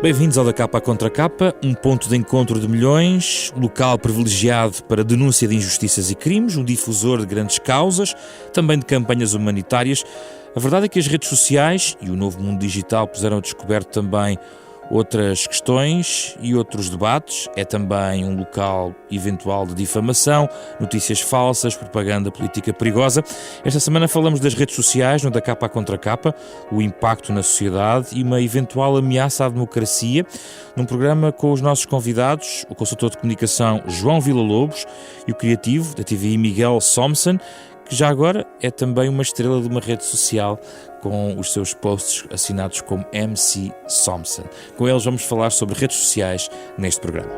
Bem-vindos ao Da Capa à Contra Capa, um ponto de encontro de milhões, local privilegiado para denúncia de injustiças e crimes, um difusor de grandes causas, também de campanhas humanitárias. A verdade é que as redes sociais e o novo mundo digital puseram a descoberto também outras questões e outros debates. É também um local eventual de difamação, notícias falsas, propaganda política perigosa. Esta semana falamos das redes sociais, no Da Capa à Contra Capa, o impacto na sociedade e uma eventual ameaça à democracia, num programa com os nossos convidados, o consultor de comunicação João Villa-Lobos e o criativo da TVI Miguel Somsen, que já agora é também uma estrela de uma rede social com os seus posts assinados como MC Somsen. Com eles vamos falar sobre redes sociais neste programa.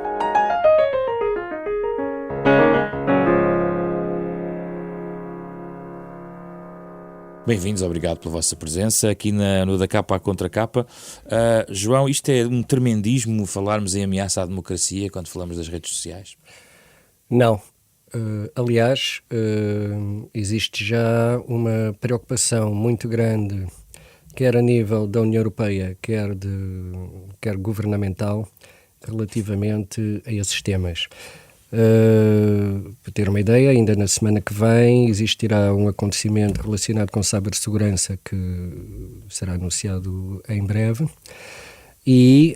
Bem-vindos, obrigado pela vossa presença aqui no Da Capa à Contra Capa. João, isto é um tremendismo falarmos em ameaça à democracia quando falamos das redes sociais? Não. Aliás, existe já uma preocupação muito grande, quer a nível da União Europeia, quer governamental, relativamente a esses temas. Para ter uma ideia, ainda na semana que vem existirá um acontecimento relacionado com cibersegurança que será anunciado em breve. E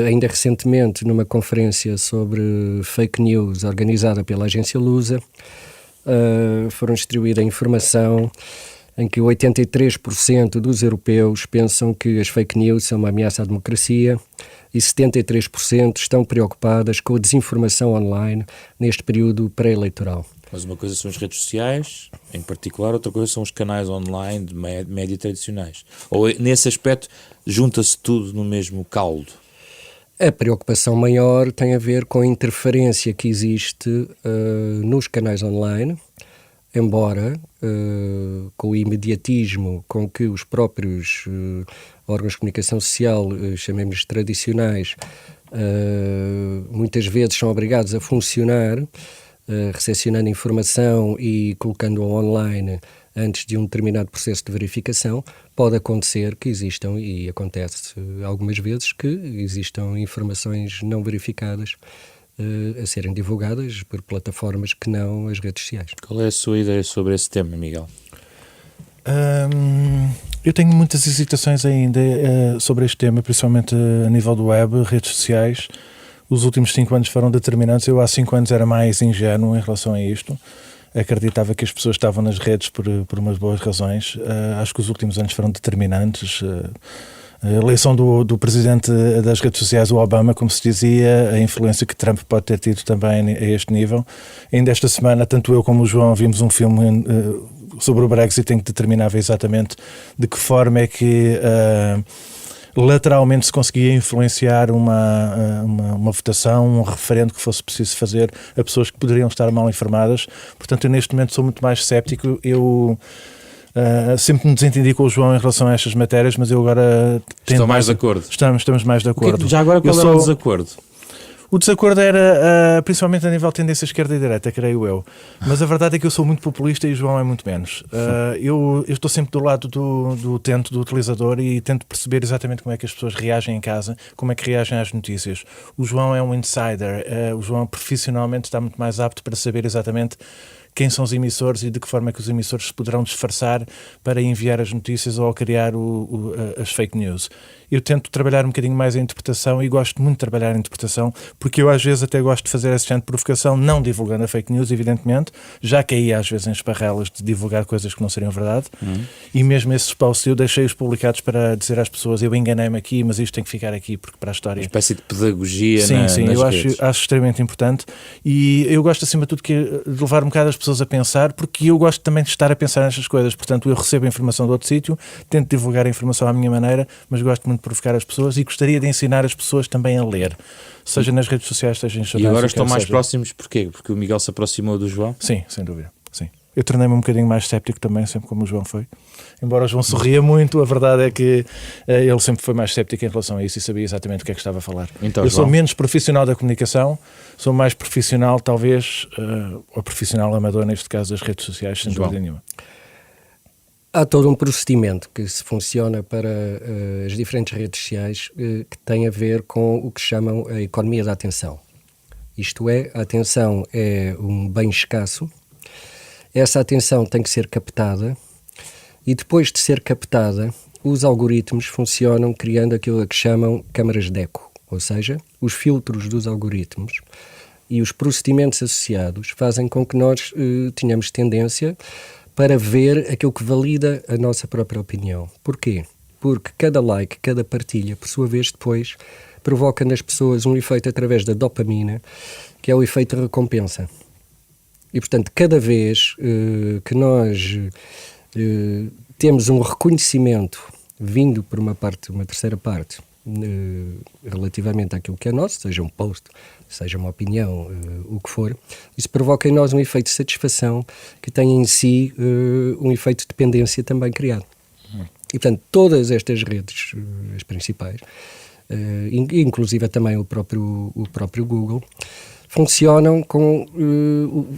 ainda recentemente, numa conferência sobre fake news organizada pela agência Lusa, foram distribuída informação em que 83% dos europeus pensam que as fake news são uma ameaça à democracia e 73% estão preocupadas com a desinformação online neste período pré-eleitoral. Mas uma coisa são as redes sociais, em particular, outra coisa são os canais online de média tradicionais. Ou nesse aspecto junta-se tudo no mesmo caldo? A preocupação maior tem a ver com a interferência que existe nos canais online, embora com o imediatismo com que os próprios órgãos de comunicação social, chamemos tradicionais, muitas vezes são obrigados a funcionar, recepcionando informação e colocando-a online antes de um determinado processo de verificação, pode acontecer que existam, e acontece algumas vezes, que existam informações não verificadas a serem divulgadas por plataformas que não as redes sociais. Qual é a sua ideia sobre esse tema, Miguel? Eu tenho muitas hesitações ainda sobre este tema, principalmente a nível do web, redes sociais. Os últimos 5 anos foram determinantes. Eu há 5 anos era mais ingênuo em relação a isto. Acreditava que as pessoas estavam nas redes por umas boas razões. Acho que os últimos anos foram determinantes. A eleição do presidente das redes sociais, o Obama, como se dizia, a influência que Trump pode ter tido também a este nível. Ainda esta semana, tanto eu como o João vimos um filme sobre o Brexit em que determinava exatamente de que forma é que lateralmente se conseguia influenciar uma votação, um referendo que fosse preciso fazer a pessoas que poderiam estar mal informadas. Portanto, eu neste momento sou muito mais céptico. Eu sempre me desentendi com o João em relação a estas matérias, mas eu agora... Estou mais de acordo. Estamos mais de acordo. Já agora, qual era o desacordo? O desacordo era principalmente a nível de tendência esquerda e direita, creio eu. Mas a verdade é que eu sou muito populista e o João é muito menos. Eu estou sempre do lado do utente, do utilizador, e tento perceber exatamente como é que as pessoas reagem em casa, como é que reagem às notícias. O João é um insider. O João profissionalmente está muito mais apto para saber exatamente quem são os emissores e de que forma é que os emissores se poderão disfarçar para enviar as notícias ou criar as fake news. Eu tento trabalhar um bocadinho mais a interpretação e gosto muito de trabalhar a interpretação, porque eu às vezes até gosto de fazer essa gente de provocação, não divulgando a fake news, evidentemente, já caí às vezes em esparrelas de divulgar coisas que não seriam verdade, e mesmo esses posts eu deixei-os publicados para dizer às pessoas, eu enganei-me aqui, mas isto tem que ficar aqui, porque para a história... Uma espécie de pedagogia sim, nas eu redes. acho extremamente importante, e eu gosto acima de tudo de levar um bocado as pessoas a pensar, porque eu gosto também de estar a pensar nestas coisas. Portanto, eu recebo a informação de outro sítio, tento divulgar a informação à minha maneira, mas gosto muito de provocar as pessoas e gostaria de ensinar as pessoas também a ler, seja nas redes sociais, seja em jornais. E agora estão mais próximos porquê? Porque o Miguel se aproximou do João? Sim, sem dúvida, sim. Eu tornei-me um bocadinho mais céptico também, sempre como o João foi. Embora o João sorria muito, a verdade é que ele sempre foi mais céptico em relação a isso e sabia exatamente o que é que estava a falar. Então, eu João, sou menos profissional da comunicação, sou mais profissional, talvez, ou profissional amador, neste caso, das redes sociais, sem dúvida nenhuma. Há todo um procedimento que se funciona para as diferentes redes sociais que tem a ver com o que chamam a economia da atenção. Isto é, a atenção é um bem escasso, essa atenção tem que ser captada e depois de ser captada, os algoritmos funcionam criando aquilo a que chamam câmaras de eco, ou seja, os filtros dos algoritmos e os procedimentos associados fazem com que nós tenhamos tendência para ver aquilo que valida a nossa própria opinião. Porquê? Porque cada like, cada partilha, por sua vez, depois provoca nas pessoas um efeito através da dopamina, que é o efeito de recompensa. E, portanto, cada vez que nós temos um reconhecimento vindo por uma terceira parte, relativamente àquilo que é nosso, seja um post, seja uma opinião, o que for, isso provoca em nós um efeito de satisfação que tem em si um efeito de dependência também criado. E, portanto, todas estas redes, as principais, inclusive também o próprio Google, funcionam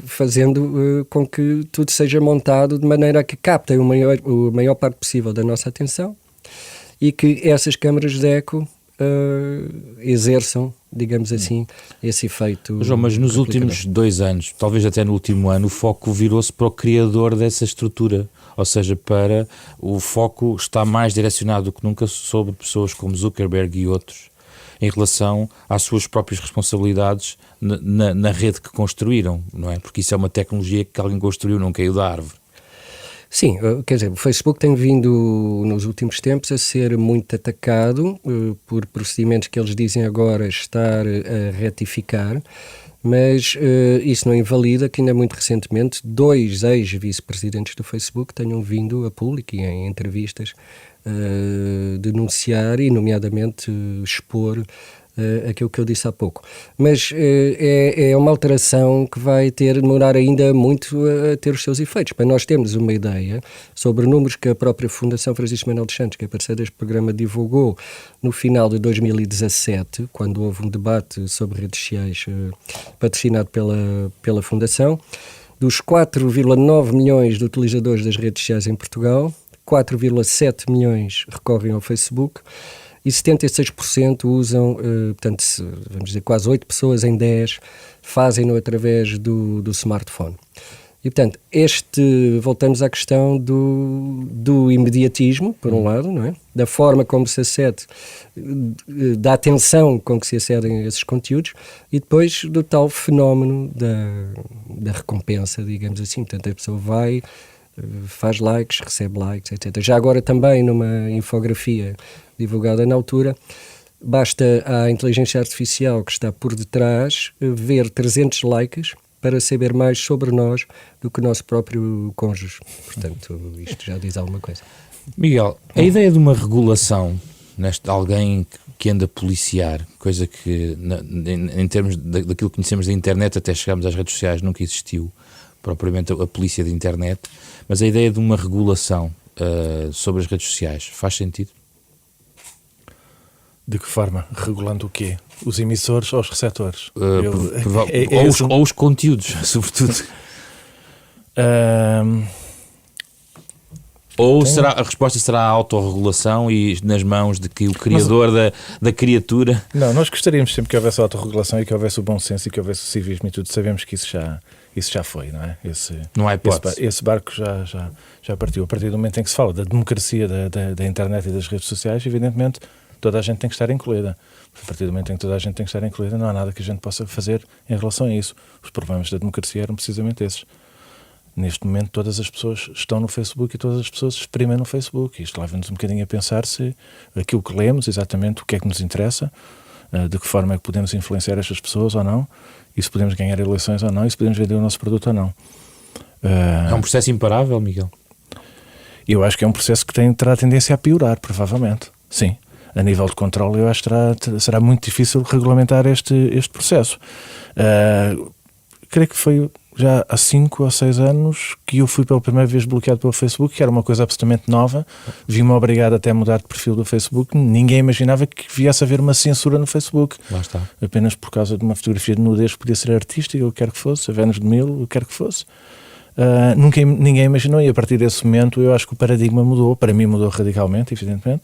fazendo com que tudo seja montado de maneira a que captem a maior parte possível da nossa atenção e que essas câmaras de eco exerçam, digamos assim, esse efeito. João, mas nos últimos 2 anos, talvez até no último ano, o foco virou-se para o criador dessa estrutura. Ou seja, o foco está mais direcionado do que nunca sobre pessoas como Zuckerberg e outros em relação às suas próprias responsabilidades na rede que construíram, não é? Porque isso é uma tecnologia que alguém construiu, não caiu da árvore. Sim, quer dizer, o Facebook tem vindo nos últimos tempos a ser muito atacado por procedimentos que eles dizem agora estar a retificar, mas isso não invalida que ainda muito recentemente 2 ex-vice-presidentes do Facebook tenham vindo a público e em entrevistas denunciar e nomeadamente expor aquilo que eu disse há pouco. Mas é uma alteração que vai demorar ainda muito a ter os seus efeitos. Para nós termos uma ideia sobre números que a própria Fundação Francisco Manuel dos Santos, que é parceira deste programa, divulgou no final de 2017, quando houve um debate sobre redes sociais patrocinado pela Fundação, dos 4,9 milhões de utilizadores das redes sociais em Portugal, 4,7 milhões recorrem ao Facebook, e 76% usam, portanto, vamos dizer, quase 8 pessoas em 10 fazem-no através do smartphone. E, portanto, voltamos à questão do imediatismo, por um lado, não é? Da forma como se acede, da atenção com que se acedem a esses conteúdos, e depois do tal fenómeno da recompensa, digamos assim. Portanto, a pessoa vai, faz likes, recebe likes, etc. Já agora também numa infografia divulgada na altura, basta à inteligência artificial que está por detrás ver 300 likes para saber mais sobre nós do que o nosso próprio cônjuge. Portanto, isto já diz alguma coisa. Miguel, a ideia de uma regulação, alguém que anda a policiar, coisa que em termos daquilo que conhecemos da internet até chegarmos às redes sociais nunca existiu, propriamente a polícia da internet, mas a ideia de uma regulação sobre as redes sociais faz sentido? De que forma? Regulando o quê? Os emissores ou os receptores? Ou os conteúdos, sobretudo. Ou a resposta será a autorregulação e nas mãos de que o criador da criatura... Não, nós gostaríamos sempre que houvesse a autorregulação e que houvesse o bom senso e que houvesse o civismo e tudo. Sabemos que isso já foi, não é? Não há hipótese. Esse barco já partiu. A partir do momento em que se fala da democracia da internet e das redes sociais, evidentemente toda a gente tem que estar incluída. A partir do momento em que toda a gente tem que estar incluída, não há nada que a gente possa fazer em relação a isso. Os problemas da democracia eram precisamente esses. Neste momento todas as pessoas estão no Facebook e todas as pessoas exprimem no Facebook. Isto leva-nos um bocadinho a pensar se aquilo que lemos, exatamente o que é que nos interessa, de que forma é que podemos influenciar estas pessoas ou não, e se podemos ganhar eleições ou não, e se podemos vender o nosso produto ou não. É um processo imparável, Miguel? Eu acho que é um processo que terá tendência a piorar, provavelmente. Sim. A nível de controle, eu acho que será muito difícil regulamentar este processo. Creio que foi já há 5 ou 6 anos que eu fui pela primeira vez bloqueado pelo Facebook, que era uma coisa absolutamente nova. Vi-me obrigado até a mudar de perfil do Facebook. Ninguém imaginava que viesse a haver uma censura no Facebook. Lá está. Apenas por causa de uma fotografia de nudez que podia ser artística, o que quer que fosse, a Vênus de Milo, o que quer que fosse. ninguém imaginou, e a partir desse momento eu acho que o paradigma mudou. Para mim mudou radicalmente, evidentemente,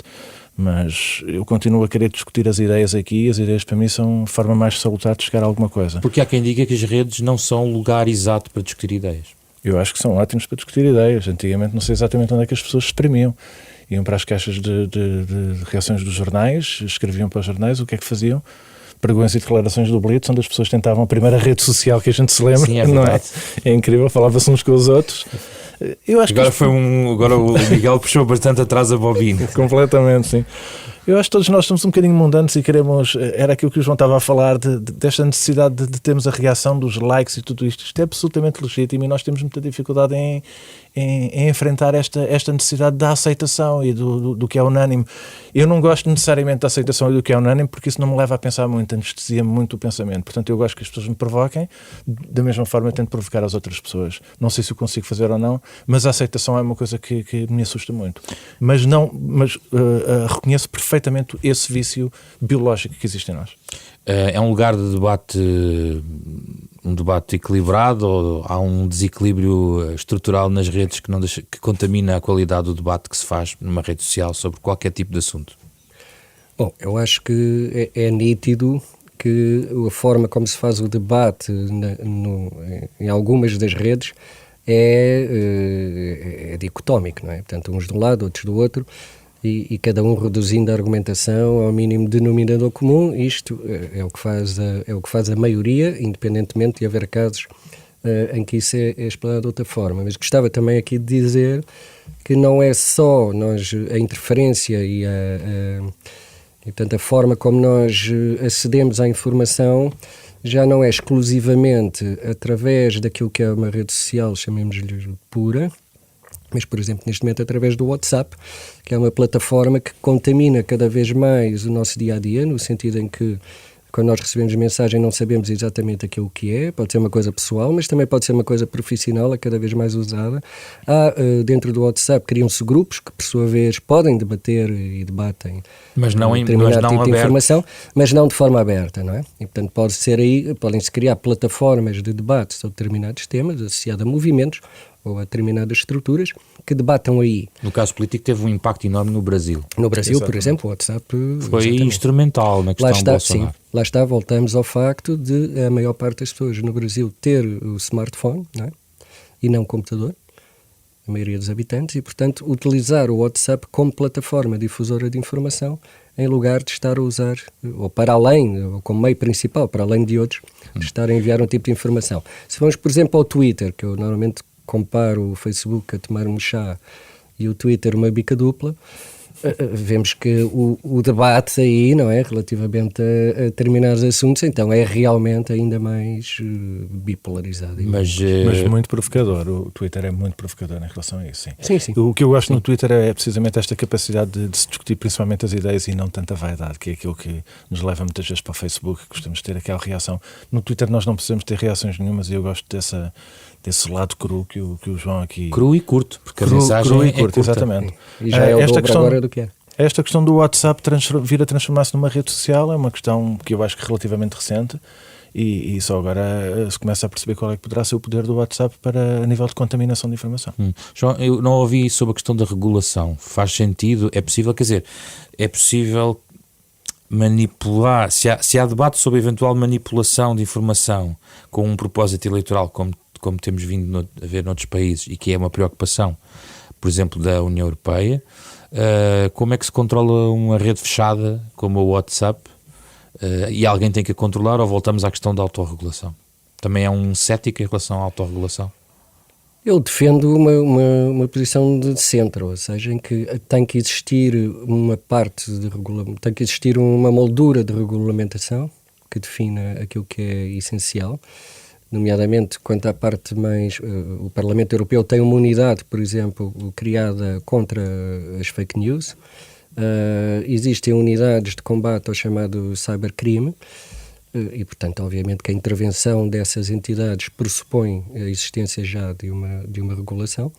mas eu continuo a querer discutir as ideias aqui, e as ideias para mim são a forma mais salutar de chegar a alguma coisa. Porque há quem diga que as redes não são um lugar exato para discutir ideias. Eu acho que são ótimos para discutir ideias. Antigamente não sei exatamente onde é que as pessoas se exprimiam. Iam para as caixas de reações dos jornais, escreviam para os jornais, o que é que faziam? Pregões e declarações do Blitz, onde as pessoas tentavam a primeira rede social que a gente se lembra. Sim, é não verdade. é? É incrível, falava-se uns com os outros. Eu acho Agora o Miguel puxou bastante atrás a bobina. Completamente, sim. Eu acho que todos nós somos um bocadinho mundanos e queremos, era aquilo que o João estava a falar, desta necessidade de termos a reação dos likes e tudo isto. Isto é absolutamente legítimo e nós temos muita dificuldade em enfrentar esta necessidade da aceitação e do que é unânime. Eu não gosto necessariamente da aceitação e do que é unânime porque isso não me leva a pensar muito, anestesia-me muito o pensamento. Portanto, eu gosto que as pessoas me provoquem, da mesma forma eu tento provocar as outras pessoas. Não sei se o consigo fazer ou não, mas a aceitação é uma coisa que me assusta muito. Mas reconheço perfeitamente esse vício biológico que existe em nós. É um lugar de debate, um debate equilibrado, ou há um desequilíbrio estrutural nas redes que contamina a qualidade do debate que se faz numa rede social sobre qualquer tipo de assunto? Bom, eu acho que é nítido que a forma como se faz o debate em algumas das redes é dicotómico, não é? Portanto, uns de um lado, outros do outro, e cada um reduzindo a argumentação ao mínimo denominador comum. Isto é o que faz a maioria, independentemente de haver casos em que isso é explorado de outra forma. Mas gostava também aqui de dizer que não é só a interferência e portanto, a forma como nós acedemos à informação já não é exclusivamente através daquilo que é uma rede social, chamemos-lhe pura, mas, por exemplo, neste momento através do WhatsApp, que é uma plataforma que contamina cada vez mais o nosso dia-a-dia, no sentido em que, quando nós recebemos mensagem, não sabemos exatamente aquilo que é. Pode ser uma coisa pessoal, mas também pode ser uma coisa profissional, é cada vez mais usada. Dentro do WhatsApp, criam-se grupos que, por sua vez, podem debater e debatem determinado tipo de informação, mas não de forma aberta, não é? E, portanto, podem-se criar plataformas de debate sobre determinados temas, associados a movimentos ou a determinadas estruturas que debatam aí. No caso político teve um impacto enorme no Brasil. No Brasil, por exemplo, o WhatsApp foi instrumental na questão do Bolsonaro. Sim, lá está, voltamos ao facto de a maior parte das pessoas no Brasil ter o smartphone, não é? E não o computador, a maioria dos habitantes, e, portanto, utilizar o WhatsApp como plataforma difusora de informação em lugar de estar a usar, ou para além, ou como meio principal, para além de outros, de estar a enviar um tipo de informação. Se vamos, por exemplo, ao Twitter, que eu normalmente comparo o Facebook a tomar um chá e o Twitter uma bica dupla, vemos que o debate aí, não é, relativamente a determinados assuntos, então é realmente ainda mais bipolarizado. Mas muito provocador. O Twitter é muito provocador em relação a isso, sim. Sim. O que eu gosto no Twitter é precisamente esta capacidade de se discutir principalmente as ideias e não tanta vaidade, que é aquilo que nos leva muitas vezes para o Facebook, que gostamos de ter aquela reação. No Twitter nós não precisamos ter reações nenhumas e eu gosto desse lado cru que o João aqui... Cru e curto, porque a mensagem cru e é curto, curta. exatamente. E já é o dobro agora do que é. Esta questão do WhatsApp vir a transformar-se numa rede social é uma questão que eu acho que é relativamente recente e só agora se começa a perceber qual é que poderá ser o poder do WhatsApp a nível de contaminação de informação. João, eu não ouvi sobre a questão da regulação. Faz sentido? É possível? Quer dizer, é possível manipular? Se há debate sobre eventual manipulação de informação com um propósito eleitoral, como temos vindo a ver noutros países e que é uma preocupação, por exemplo, da União Europeia, como é que se controla uma rede fechada como o WhatsApp e alguém tem que a controlar, ou voltamos à questão da autorregulação? Também é um cético em relação à autorregulação? Eu defendo uma posição de centro, ou seja, em que tem que existir uma parte de regulamento, tem que existir uma moldura de regulamentação que defina aquilo que é essencial, nomeadamente quanto à parte mais... o Parlamento Europeu tem uma unidade, por exemplo, criada contra as fake news. Existem unidades de combate ao chamado cybercrime e, portanto, obviamente que a intervenção dessas entidades pressupõe a existência já de uma regulação.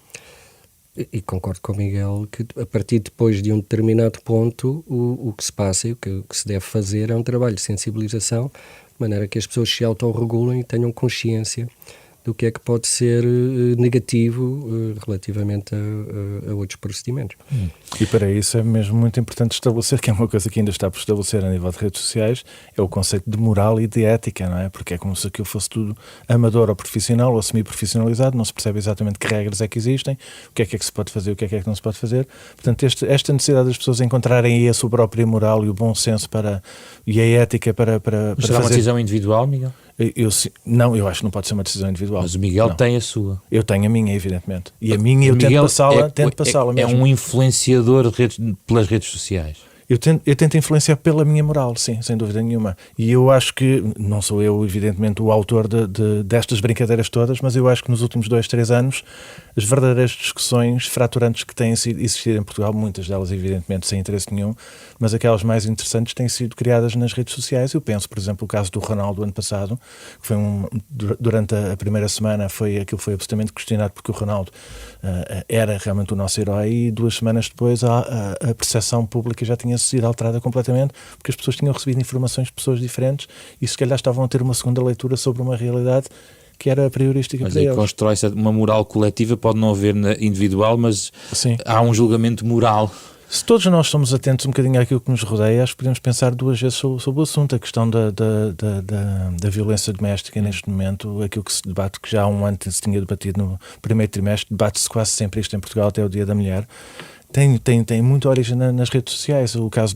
E concordo com o Miguel que, a partir depois de um determinado ponto, o que se passa e o que se deve fazer é um trabalho de sensibilização, de maneira que as pessoas se autorregulem e tenham consciência do que é que pode ser negativo relativamente a outros procedimentos. E para isso é mesmo muito importante estabelecer, que é uma coisa que ainda está por estabelecer a nível de redes sociais, é o conceito de moral e de ética, não é? Porque é como se aquilo fosse tudo amador ou profissional ou semi-profissionalizado, não se percebe exatamente que regras é que existem, o que é que se pode fazer, o que é que não se pode fazer. Portanto, esta necessidade das pessoas encontrarem aí a sua própria moral e o bom senso e a ética para Mas será uma decisão individual, Miguel? Eu acho que não pode ser uma decisão individual. Mas o Miguel não. Tem a sua. Eu tenho a minha, evidentemente. E a minha eu tento passá-la mesmo. É um influenciador pelas redes sociais. Eu tento influenciar pela minha moral, sim, sem dúvida nenhuma. E eu acho que, não sou eu, evidentemente, o autor destas brincadeiras todas, mas eu acho que nos últimos 2-3 anos, as verdadeiras discussões fraturantes que têm existido em Portugal, muitas delas, evidentemente, sem interesse nenhum, mas aquelas mais interessantes têm sido criadas nas redes sociais. Eu penso, por exemplo, o caso do Ronaldo ano passado, que foi durante a primeira semana, aquilo foi absolutamente questionado, porque o Ronaldo era realmente o nosso herói, e 2 semanas depois a percepção pública já tinha sido alterada completamente, porque as pessoas tinham recebido informações de pessoas diferentes e se calhar estavam a ter uma segunda leitura sobre uma realidade que era priorística para eles. Mas aí constrói-se uma moral coletiva, pode não haver na individual, mas sim, há um julgamento moral. Se todos nós somos atentos um bocadinho àquilo que nos rodeia, acho que podemos pensar 2 vezes sobre o assunto. A questão da violência doméstica neste momento, aquilo que se debate, que já há um ano se tinha debatido no primeiro trimestre, debate-se quase sempre isto em Portugal até o Dia da Mulher. Tem muita origem nas redes sociais. O caso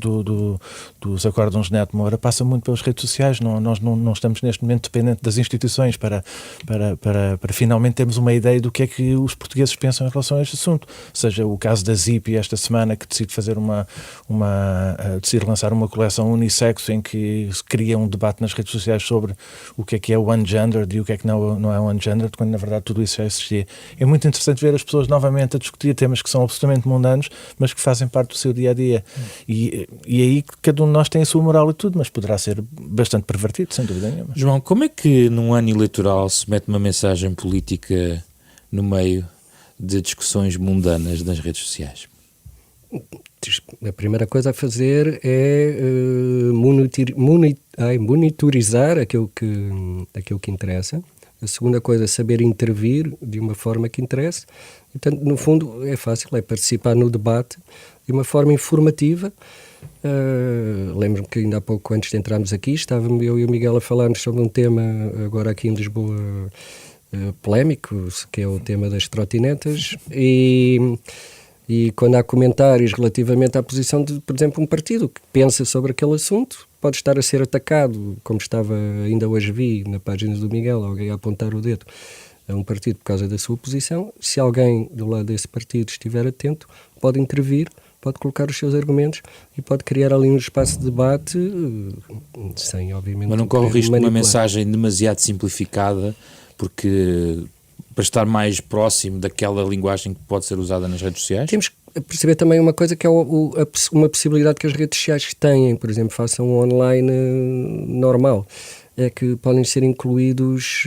dos acórdãos de Neto Moura passa muito pelas redes sociais. Nós não estamos neste momento dependentes das instituições para finalmente termos uma ideia do que é que os portugueses pensam em relação a este assunto. Seja o caso da Zipi esta semana, que decide fazer decide lançar uma coleção unissexo em que se cria um debate nas redes sociais sobre o que é o ungendered e o que é que não é o ungendered, quando na verdade tudo isso já existia. É muito interessante ver as pessoas novamente a discutir temas que são absolutamente mundanos, mas que fazem parte do seu dia-a-dia. E aí cada um de nós tem a sua moral e tudo, mas poderá ser bastante pervertido, sem dúvida nenhuma. João, como é que num ano eleitoral se mete uma mensagem política no meio de discussões mundanas nas redes sociais? A primeira coisa a fazer é monitorizar aquilo que interessa. A segunda coisa é saber intervir de uma forma que interesse. Portanto, no fundo, é fácil, é participar no debate de uma forma informativa. Lembro-me que ainda há pouco, antes de entrarmos aqui, estávamos eu e o Miguel a falarmos sobre um tema, agora aqui em Lisboa, polémico, que é o tema das trotinetas, e quando há comentários relativamente à posição de, por exemplo, um partido que pensa sobre aquele assunto, pode estar a ser atacado, como estava, ainda hoje vi na página do Miguel, alguém a apontar o dedo a um partido por causa da sua posição. Se alguém do lado desse partido estiver atento, pode intervir, pode colocar os seus argumentos e pode criar ali um espaço de debate sem, obviamente... Mas não corre o risco de uma mensagem demasiado simplificada, porque para estar mais próximo daquela linguagem que pode ser usada nas redes sociais? Temos que perceber também uma coisa que é uma possibilidade que as redes sociais têm, por exemplo, façam um online normal, é que podem ser incluídos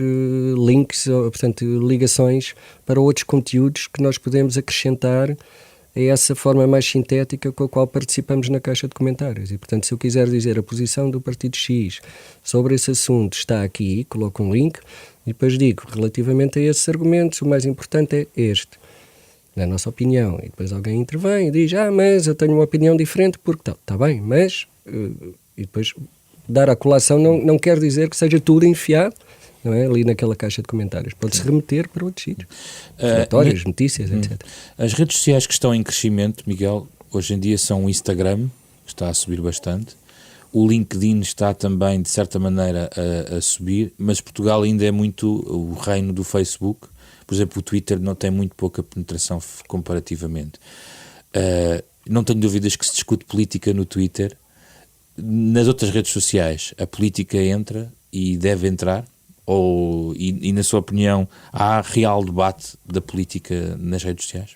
links, portanto, ligações para outros conteúdos que nós podemos acrescentar a essa forma mais sintética com a qual participamos na caixa de comentários. E, portanto, se eu quiser dizer a posição do Partido X sobre esse assunto está aqui, coloco um link e depois digo, relativamente a esses argumentos, o mais importante é este, na nossa opinião. E depois alguém intervém e diz, mas eu tenho uma opinião diferente porque está bem, mas... E depois dar a colação não quer dizer que seja tudo enfiado, não é? Ali naquela caixa de comentários. Pode-se remeter para outros sítios. Relatórios, notícias, etc. As redes sociais que estão em crescimento, Miguel, hoje em dia são o Instagram, que está a subir bastante. O LinkedIn está também, de certa maneira, a subir, mas Portugal ainda é muito o reino do Facebook. Por exemplo, o Twitter não tem muito pouca penetração comparativamente. Não tenho dúvidas que se discute política no Twitter. Nas outras redes sociais, a política entra e deve entrar? E na sua opinião, há real debate da política nas redes sociais?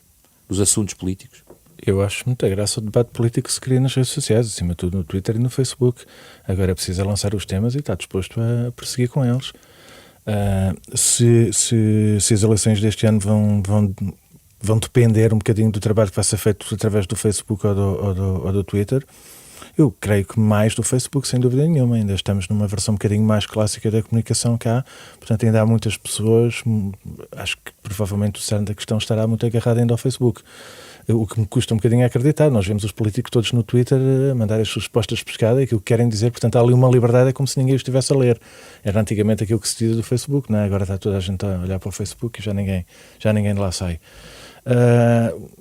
Dos assuntos políticos? Eu acho muita graça o debate político que se cria nas redes sociais, acima de tudo no Twitter e no Facebook. Agora é preciso lançar os temas e está disposto a prosseguir com eles. Se as eleições deste ano vão depender um bocadinho do trabalho que vai ser feito através do Facebook ou do Twitter, Eu creio que mais do Facebook, sem dúvida nenhuma. Ainda estamos numa versão um bocadinho mais clássica da comunicação cá, portanto ainda há muitas pessoas, acho que provavelmente o cerne da questão estará muito agarrado ainda ao Facebook. O que me custa um bocadinho a acreditar, nós vemos os políticos todos no Twitter mandar as suas respostas de pescada e aquilo que querem dizer, portanto há ali uma liberdade, é como se ninguém o estivesse a ler. Era antigamente aquilo que se dizia do Facebook, não é? Agora está toda a gente a olhar para o Facebook e já ninguém de lá sai.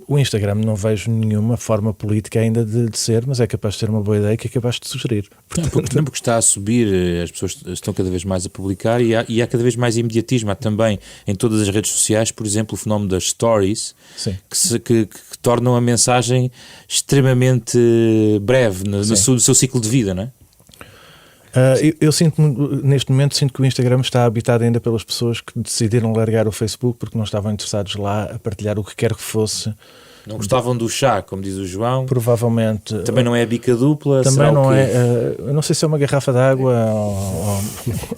O Instagram não vejo nenhuma forma política ainda de ser, mas é capaz de ser uma boa ideia que acabaste de sugerir. Portanto, porque está a subir, as pessoas estão cada vez mais a publicar e há cada vez mais imediatismo. Há também em todas as redes sociais, por exemplo, o fenómeno das stories, que tornam a mensagem extremamente breve no seu ciclo de vida, não é? Eu neste momento sinto que o Instagram está habitado ainda pelas pessoas que decidiram largar o Facebook porque não estavam interessados lá a partilhar o que quer que fosse. Não gostavam do chá, como diz o João. Provavelmente. Também não é a bica dupla. Também não é. Eu não sei se é uma garrafa de água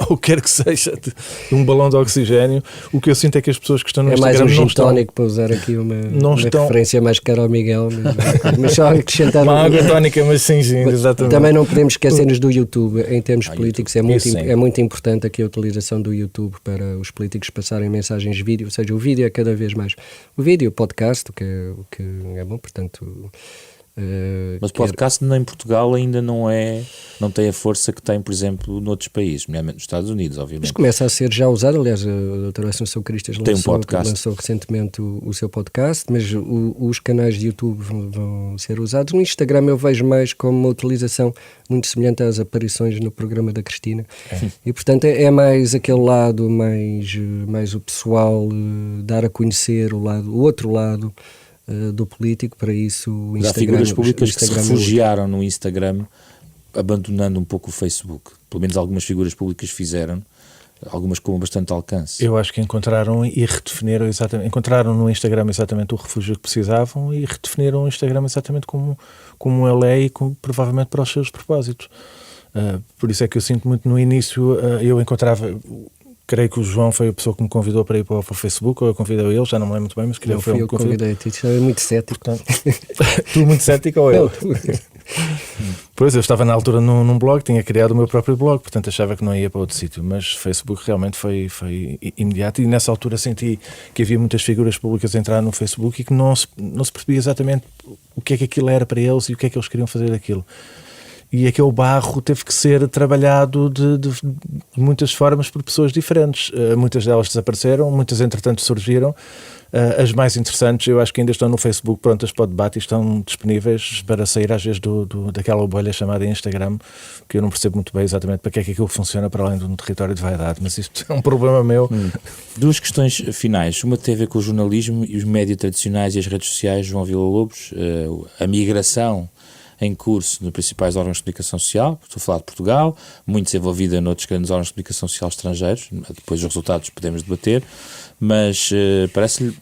ou quer que seja de um balão de oxigênio. O que eu sinto é que as pessoas que estão no Instagram mais um não gin estão... tónico, para usar aqui uma referência mais cara ao Miguel. Mas só acrescentar... Uma água tónica, mas sim, exatamente. Também não podemos esquecer-nos do YouTube. Em termos políticos é muito importante aqui a utilização do YouTube para os políticos passarem mensagens de vídeo. Ou seja, o vídeo é cada vez mais... O vídeo, o podcast, o que é bom, portanto... Mas o podcast em Portugal ainda não tem a força que tem, por exemplo, noutros países, nomeadamente nos Estados Unidos, obviamente. Mas começa a ser já usado, aliás, a doutora Assunção Cristas lançou recentemente o seu podcast, mas os canais de YouTube vão ser usados. No Instagram eu vejo mais como uma utilização muito semelhante às aparições no programa da Cristina. E, portanto, é mais aquele lado, mais o pessoal, dar a conhecer o outro lado do político. Para isso o Instagram... Há figuras públicas que se refugiaram no Instagram, abandonando um pouco o Facebook. Pelo menos algumas figuras públicas fizeram, algumas com bastante alcance. Eu acho que encontraram e redefiniram encontraram no Instagram exatamente o refúgio que precisavam e redefiniram o Instagram exatamente como ele é e provavelmente para os seus propósitos. Por isso é que eu sinto muito no início, eu encontrava... Creio que o João foi a pessoa que me convidou para ir para o Facebook, ou eu convidei ele, já não me lembro muito bem, mas creio que foi eu que convidei-te. Isso é muito cético. Portanto, tu muito cético ou eu? Pois, eu estava na altura num blog, tinha criado o meu próprio blog, portanto achava que não ia para outro sítio, mas Facebook realmente foi imediato, e nessa altura senti que havia muitas figuras públicas a entrar no Facebook e que não se percebia exatamente o que é que aquilo era para eles e o que é que eles queriam fazer daquilo. E aquele barro teve que ser trabalhado de muitas formas por pessoas diferentes. Muitas delas desapareceram, muitas entretanto surgiram. As mais interessantes eu acho que ainda estão no Facebook prontas para o debate e estão disponíveis para sair às vezes daquela bolha chamada Instagram, que eu não percebo muito bem exatamente para que é que aquilo funciona para além de um território de vaidade, mas isto é um problema meu. Duas questões finais. Uma tem a ver com o jornalismo e os médias tradicionais e as redes sociais. João Villa-Lobos, a migração em curso nos principais órgãos de comunicação social, estou a falar de Portugal, muito desenvolvida noutros grandes órgãos de comunicação social estrangeiros, depois os resultados podemos debater, mas parece-lhe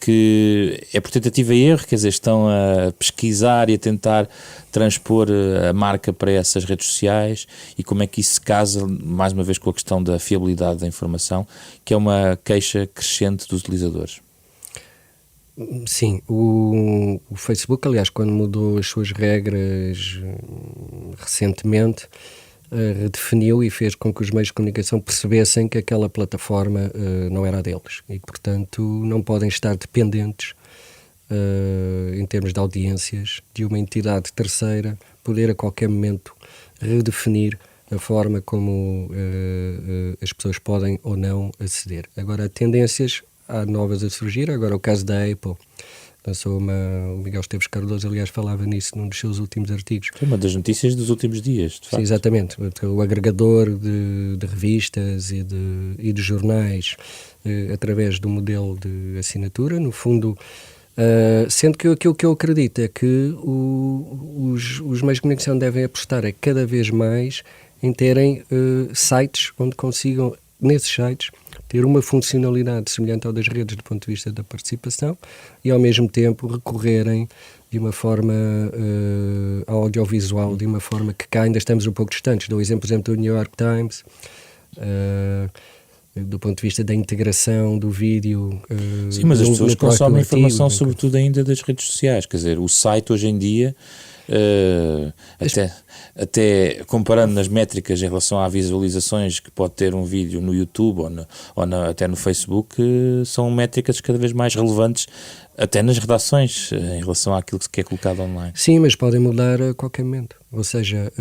que é por tentativa e erro, quer dizer, estão a pesquisar e a tentar transpor a marca para essas redes sociais, e como é que isso se casa, mais uma vez, com a questão da fiabilidade da informação, que é uma queixa crescente dos utilizadores. Sim, o Facebook, aliás, quando mudou as suas regras recentemente, redefiniu e fez com que os meios de comunicação percebessem que aquela plataforma não era deles e, portanto, não podem estar dependentes, em termos de audiências, de uma entidade terceira poder a qualquer momento redefinir a forma como as pessoas podem ou não aceder. Agora, tendências... Há novas a surgir, agora o caso da Apple, lançou o Miguel Esteves Cardoso, aliás, falava nisso num dos seus últimos artigos. Foi uma das notícias dos últimos dias, de facto. Sim, exatamente, o agregador de revistas e de jornais através do modelo de assinatura, no fundo, sendo que aquilo que eu acredito é que os meios de comunicação devem apostar cada vez mais em terem sites onde consigam, nesses sites, ter uma funcionalidade semelhante ao das redes do ponto de vista da participação e, ao mesmo tempo, recorrerem de uma forma ao audiovisual, de uma forma que cá ainda estamos um pouco distantes. Dou o exemplo do New York Times, do ponto de vista da integração do vídeo. Sim, mas as pessoas consomem informação sobretudo ainda das redes sociais, quer dizer, o site hoje em dia até comparando nas métricas em relação a visualizações que pode ter um vídeo no YouTube até no Facebook, são métricas cada vez mais relevantes até nas redações em relação àquilo que é colocado online. Sim, mas podem mudar a qualquer momento. Ou seja,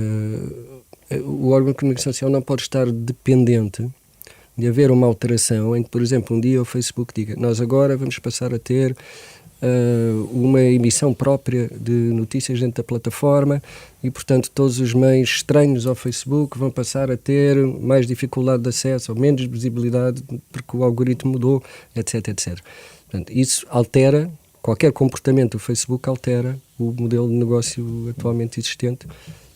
o órgão de comunicação social não pode estar dependente de haver uma alteração em que, por exemplo, um dia o Facebook diga: nós agora vamos passar a ter uma emissão própria de notícias dentro da plataforma e, portanto, todos os meios estranhos ao Facebook vão passar a ter mais dificuldade de acesso ou menos visibilidade porque o algoritmo mudou, etc, etc. Portanto, isso altera, qualquer comportamento do Facebook altera o modelo de negócio atualmente existente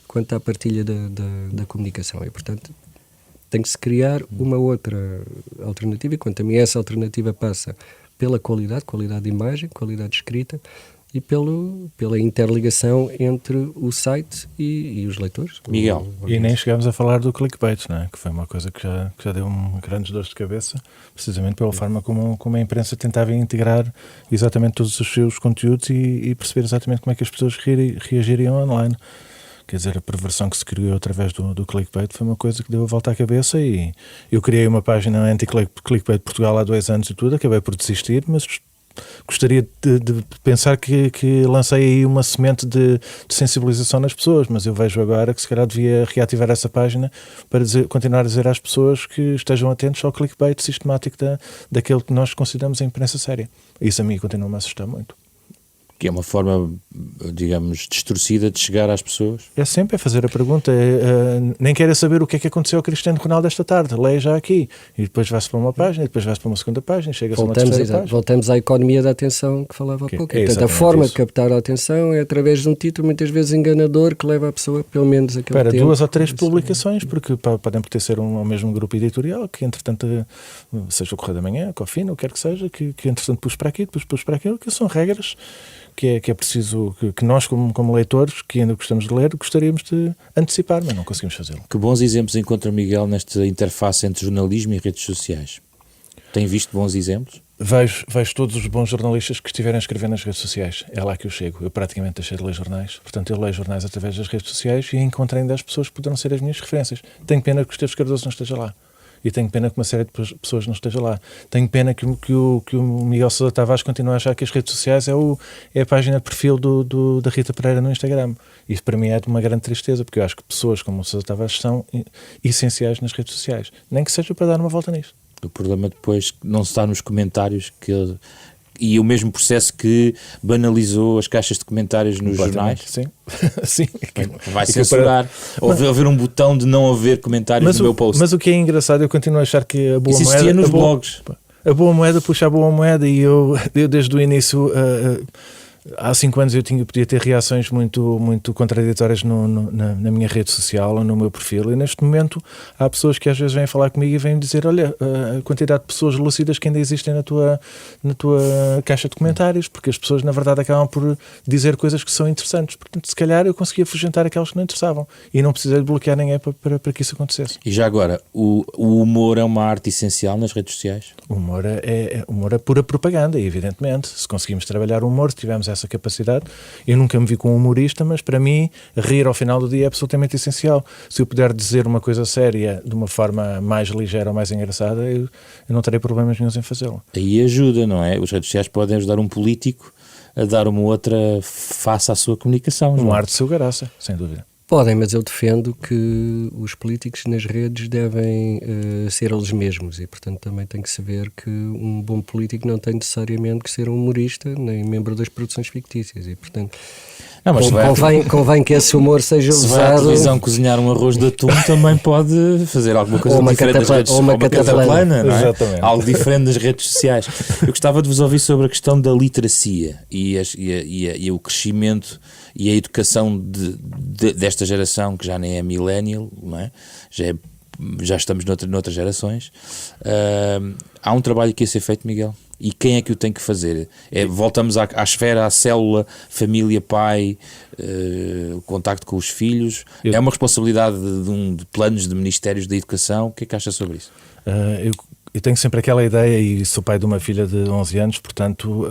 quanto à partilha da comunicação e, portanto, tem que se criar uma outra alternativa e, quanto a mim, essa alternativa passa pela qualidade de imagem, qualidade de escrita e pela interligação entre o site e os leitores. Miguel. E nem chegámos a falar do clickbait, não é? Que foi uma coisa que já deu grandes dores de cabeça, precisamente pela forma como a imprensa tentava integrar exatamente todos os seus conteúdos e perceber exatamente como é que as pessoas reagiriam online. Quer dizer, a perversão que se criou através do clickbait foi uma coisa que deu a volta à cabeça e eu criei uma página anti-clickbait Portugal há 2 anos e tudo, acabei por desistir, mas gostaria de pensar que lancei aí uma semente de sensibilização nas pessoas, mas eu vejo agora que se calhar devia reativar essa página para continuar a dizer às pessoas que estejam atentos ao clickbait sistemático daquele que nós consideramos a imprensa séria. Isso a mim continua-me a assustar muito. Que é uma forma, digamos, distorcida de chegar às pessoas. É sempre fazer a pergunta, nem quero saber o que é que aconteceu ao Cristiano Ronaldo esta tarde, leia já aqui, e depois vai-se para uma página, e depois vai-se para uma segunda página, chega-se a uma terceira página. Voltamos à economia da atenção que falava há pouco. Portanto, a forma de captar a atenção é através de um título muitas vezes enganador que leva a pessoa pelo menos aquele tempo. 2 ou 3 publicações, porque podem pertencer ao mesmo grupo editorial, que entretanto, seja o Correio da Manhã, Cofina, o que quer que seja, que entretanto pus para aqui, depois pus para aquilo, que são regras que é preciso que nós, como leitores, que ainda gostamos de ler, gostaríamos de antecipar, mas não conseguimos fazê-lo. Que bons exemplos encontra Miguel nesta interface entre jornalismo e redes sociais? Tem visto bons exemplos? Vejo todos os bons jornalistas que estiverem a escrever nas redes sociais. É lá que eu chego. Eu praticamente deixei de ler jornais. Portanto, eu leio jornais através das redes sociais e encontro ainda as pessoas que poderão ser as minhas referências. Tenho pena que o Esteves Cardoso não esteja lá. E tenho pena que uma série de pessoas não esteja lá. Tenho pena que o Miguel Sousa Tavares continue a achar que as redes sociais é a página de perfil da Rita Pereira no Instagram. Isso para mim é de uma grande tristeza, porque eu acho que pessoas como o Sousa Tavares são essenciais nas redes sociais. Nem que seja para dar uma volta nisso. O problema depois não está nos comentários e o mesmo processo que banalizou as caixas de comentários nos jornais. Sim. Sim. Vai censurar. Ou haver um botão de não haver comentários no meu post. Mas o que é engraçado, eu continuo a achar que a boa isso moeda... nos blogs. A boa moeda puxa a boa moeda e eu desde o início... há 5 anos eu podia ter reações muito contraditórias na minha rede social ou no meu perfil, e neste momento há pessoas que às vezes vêm falar comigo e vêm dizer: olha, a quantidade de pessoas lúcidas que ainda existem na tua caixa de comentários, porque as pessoas na verdade acabam por dizer coisas que são interessantes. Portanto, se calhar eu conseguia afugentar aquelas que não interessavam e não precisei de bloquear ninguém para que isso acontecesse. E já agora, o humor é uma arte essencial nas redes sociais? O humor é pura propaganda, evidentemente. Se conseguimos trabalhar o humor, se tivermos essa capacidade. Eu nunca me vi com um humorista, mas para mim rir ao final do dia é absolutamente essencial. Se eu puder dizer uma coisa séria de uma forma mais ligeira ou mais engraçada, eu não terei problemas nenhum em fazê-lo. Aí ajuda, não é? As redes sociais podem ajudar um político a dar uma outra face à sua comunicação. Um ar de seu graça, sem dúvida. Podem, mas eu defendo que os políticos nas redes devem ser eles mesmos e, portanto, também tem que se ver que um bom político não tem necessariamente que ser um humorista nem membro das produções fictícias e, portanto, não, mas convém que esse humor seja usado. Se vai à televisão cozinhar um arroz de atum, também pode fazer alguma coisa diferente das redes sociais. Ou uma cataplana, não é? Exatamente. Algo diferente das redes sociais. Eu gostava de vos ouvir sobre a questão da literacia e o crescimento e a educação desta geração, que já nem é millennial, não é? Já estamos noutras gerações. Há um trabalho que ia ser feito, Miguel? E quem é que o tem que fazer? Voltamos à esfera, à célula, família, pai, contacto com os filhos. É uma responsabilidade de planos de ministérios da educação. O que é que acha sobre isso? eu tenho sempre aquela ideia, e sou pai de uma filha de 11 anos, portanto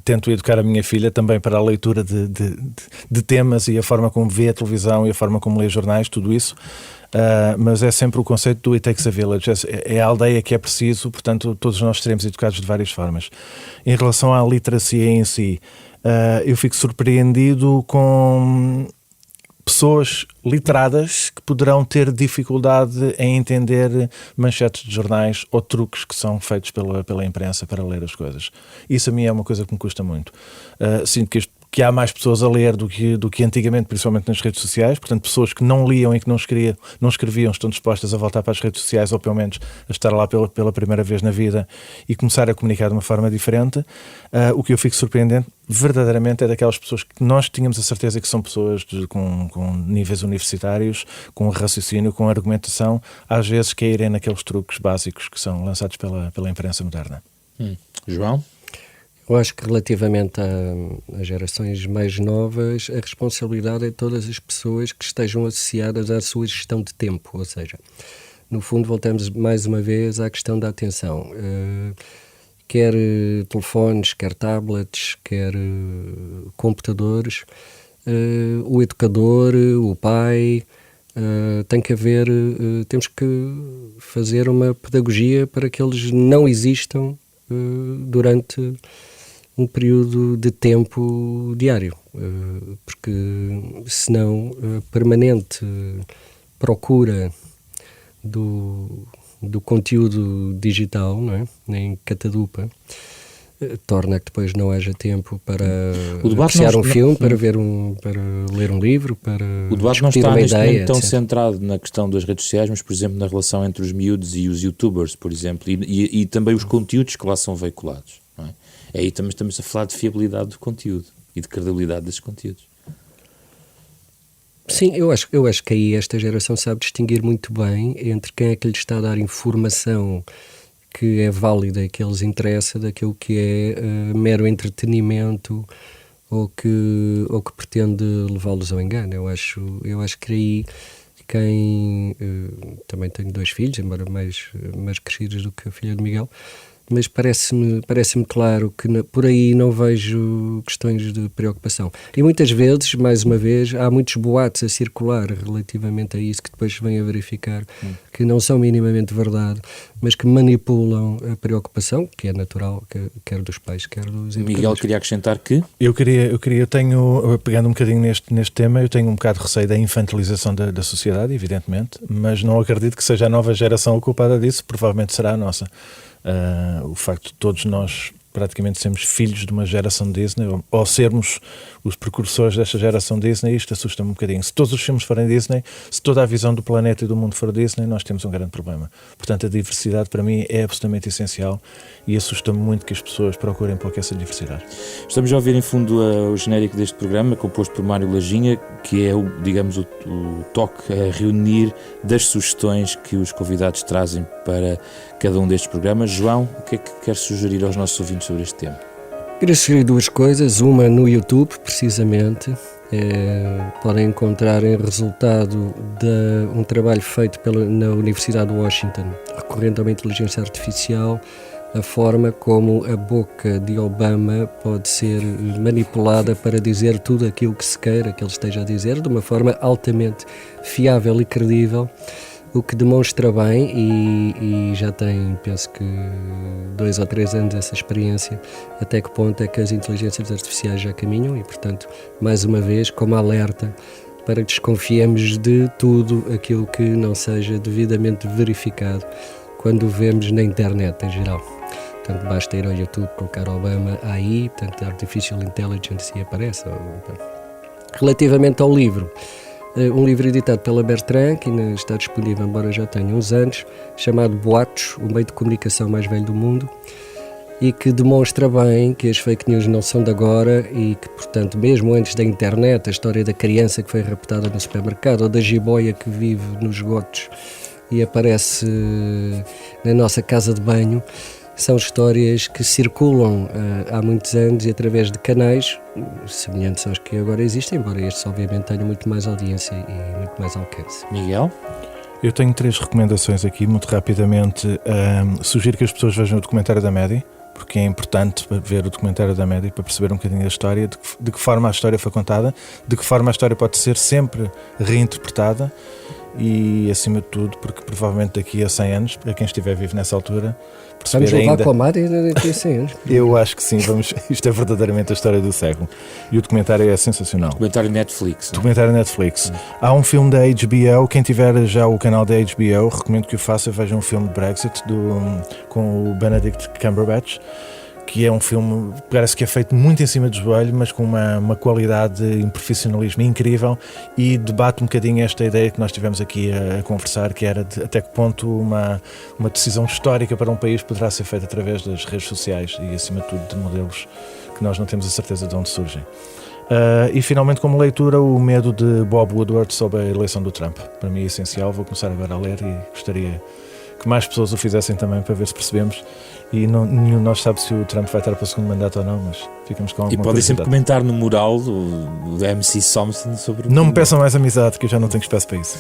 tento educar a minha filha também para a leitura de temas e a forma como vê a televisão e a forma como lê jornais, tudo isso. Mas é sempre o conceito do It Takes a Village, é a aldeia que é preciso, portanto todos nós seremos educados de várias formas. Em relação à literacia em si, eu fico surpreendido com pessoas literadas que poderão ter dificuldade em entender manchetes de jornais ou truques que são feitos pela imprensa para ler as coisas. Isso a mim é uma coisa que me custa muito. Sinto que há mais pessoas a ler do que antigamente, principalmente nas redes sociais, portanto pessoas que não liam e que não escreviam estão dispostas a voltar para as redes sociais, ou pelo menos a estar lá pela primeira vez na vida e começar a comunicar de uma forma diferente. O que eu fico surpreendente verdadeiramente é daquelas pessoas que nós tínhamos a certeza que são pessoas com níveis universitários, com raciocínio, com argumentação, às vezes caírem naqueles truques básicos que são lançados pela imprensa moderna. João? Eu acho que relativamente às gerações mais novas, a responsabilidade é de todas as pessoas que estejam associadas à sua gestão de tempo, ou seja, no fundo voltamos mais uma vez à questão da atenção. Quer telefones, quer tablets, quer computadores, o educador, o pai, temos que fazer uma pedagogia para que eles não existam durante um período de tempo diário, porque senão a permanente procura do conteúdo digital, não é? Nem catadupa, torna que depois não haja tempo para apreciar um filme, para ler um livro, para o debate não discutir está uma neste ideia, momento tão etc. centrado na questão das redes sociais, mas por exemplo na relação entre os miúdos e os youtubers, por exemplo, e também os conteúdos que lá são veiculados, não é? Aí também estamos a falar de fiabilidade do conteúdo e de credibilidade desses conteúdos. Sim, eu acho que aí esta geração sabe distinguir muito bem entre quem é que lhe está a dar informação que é válida e que lhes interessa daquilo que é mero entretenimento ou que pretende levá-los ao engano. Eu acho que aí quem... também tenho 2 filhos, embora mais crescidos do que a filha de Miguel, mas parece-me claro que por aí não vejo questões de preocupação. E muitas vezes, mais uma vez, há muitos boatos a circular relativamente a isso que depois se vem a verificar que não são minimamente verdade, mas que manipulam a preocupação, que é natural, quer dos pais, quer dos educadores. Miguel queria acrescentar que... Eu tenho, pegando um bocadinho neste tema, eu tenho um bocado de receio da infantilização da sociedade, evidentemente, mas não acredito que seja a nova geração a culpada disso, provavelmente será a nossa. O facto de todos nós praticamente sermos filhos de uma geração Disney ou sermos os precursores desta geração Disney, isto assusta-me um bocadinho. Se todos os filmes forem Disney, se toda a visão do planeta e do mundo for Disney, nós temos um grande problema. Portanto, a diversidade para mim é absolutamente essencial e assusta-me muito que as pessoas procurem pouco essa diversidade. Estamos a ouvir em fundo o genérico deste programa, composto por Mário Lajinha, que é o toque a reunir das sugestões que os convidados trazem para cada um destes programas. João, o que é que queres sugerir aos nossos ouvintes sobre este tema? Queria sugerir 2 coisas, uma no YouTube, precisamente, podem encontrar em resultado de um trabalho feito na Universidade de Washington, recorrendo a uma inteligência artificial, a forma como a boca de Obama pode ser manipulada para dizer tudo aquilo que se queira que ele esteja a dizer, de uma forma altamente fiável e credível, o que demonstra bem, e já tem, penso que 2 ou 3 anos essa experiência, até que ponto é que as inteligências artificiais já caminham e, portanto, mais uma vez, como alerta para que desconfiemos de tudo aquilo que não seja devidamente verificado quando o vemos na internet em geral. Portanto, basta ir ao YouTube, colocar Obama AI, portanto, Artificial Intelligence e aparece. Relativamente ao livro, um livro editado pela Bertrand, que ainda está disponível, embora já tenha uns anos, chamado Boatos, o meio de comunicação mais velho do mundo, e que demonstra bem que as fake news não são de agora e que, portanto, mesmo antes da internet, a história da criança que foi raptada no supermercado ou da jiboia que vive nos esgotos e aparece na nossa casa de banho, são histórias que circulam há muitos anos e através de canais semelhantes aos que agora existem, embora estes obviamente tenham muito mais audiência e muito mais alcance. Miguel? Eu tenho 3 recomendações aqui, muito rapidamente. Sugiro que as pessoas vejam o documentário da Maddie, porque é importante ver o documentário da Maddie para perceber um bocadinho da história, de que forma a história foi contada, de que forma a história pode ser sempre reinterpretada e, acima de tudo, porque provavelmente daqui a 100 anos, para quem estiver vivo nessa altura, perceber vamos levar ainda... com a Maddie daqui a 100 anos. Eu acho que sim, isto é verdadeiramente a história do século. E o documentário é sensacional. Documentário Netflix. Documentário Netflix. Há um filme da HBO, quem tiver já o canal da HBO, recomendo que o faça, veja um filme de Brexit com o Benedict Cumberbatch, que é um filme, parece que é feito muito em cima do joelho, mas com uma qualidade e um profissionalismo incrível, e debate um bocadinho esta ideia que nós tivemos aqui a conversar, que era de até que ponto uma decisão histórica para um país poderá ser feita através das redes sociais e, acima de tudo, de modelos que nós não temos a certeza de onde surgem. E finalmente, como leitura, o medo de Bob Woodward sobre a eleição do Trump. Para mim é essencial, vou começar agora a ler e gostaria que mais pessoas o fizessem também, para ver se percebemos. E nenhum de nós sabe se o Trump vai estar para o segundo mandato ou não, mas ficamos com alguma E podem sempre comentar no mural do MC Thompson sobre... Não me peçam mais amizade, que eu já não tenho espaço para isso.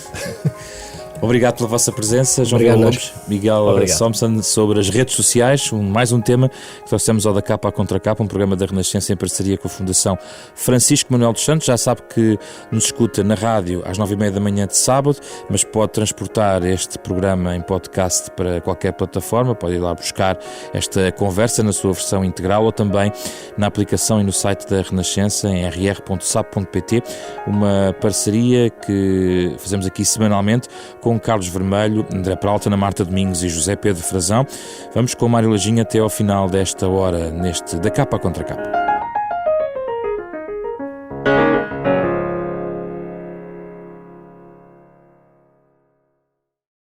Obrigado pela vossa presença, João Obrigado, Lopes, Miguel Thompson, sobre as redes sociais, mais um tema que trouxemos ao Da Capa à Contracapa, um programa da Renascença em parceria com a Fundação Francisco Manuel dos Santos. Já sabe que nos escuta na rádio às 9h30 da manhã de sábado, mas pode transportar este programa em podcast para qualquer plataforma, pode ir lá buscar esta conversa na sua versão integral ou também na aplicação e no site da Renascença em rr.sap.pt, uma parceria que fazemos aqui semanalmente com Carlos Vermelho, André Peralta, Ana Marta Domingos e José Pedro Frazão. Vamos com o Mário Lajinha até ao final desta hora, neste Da Capa à Contracapa.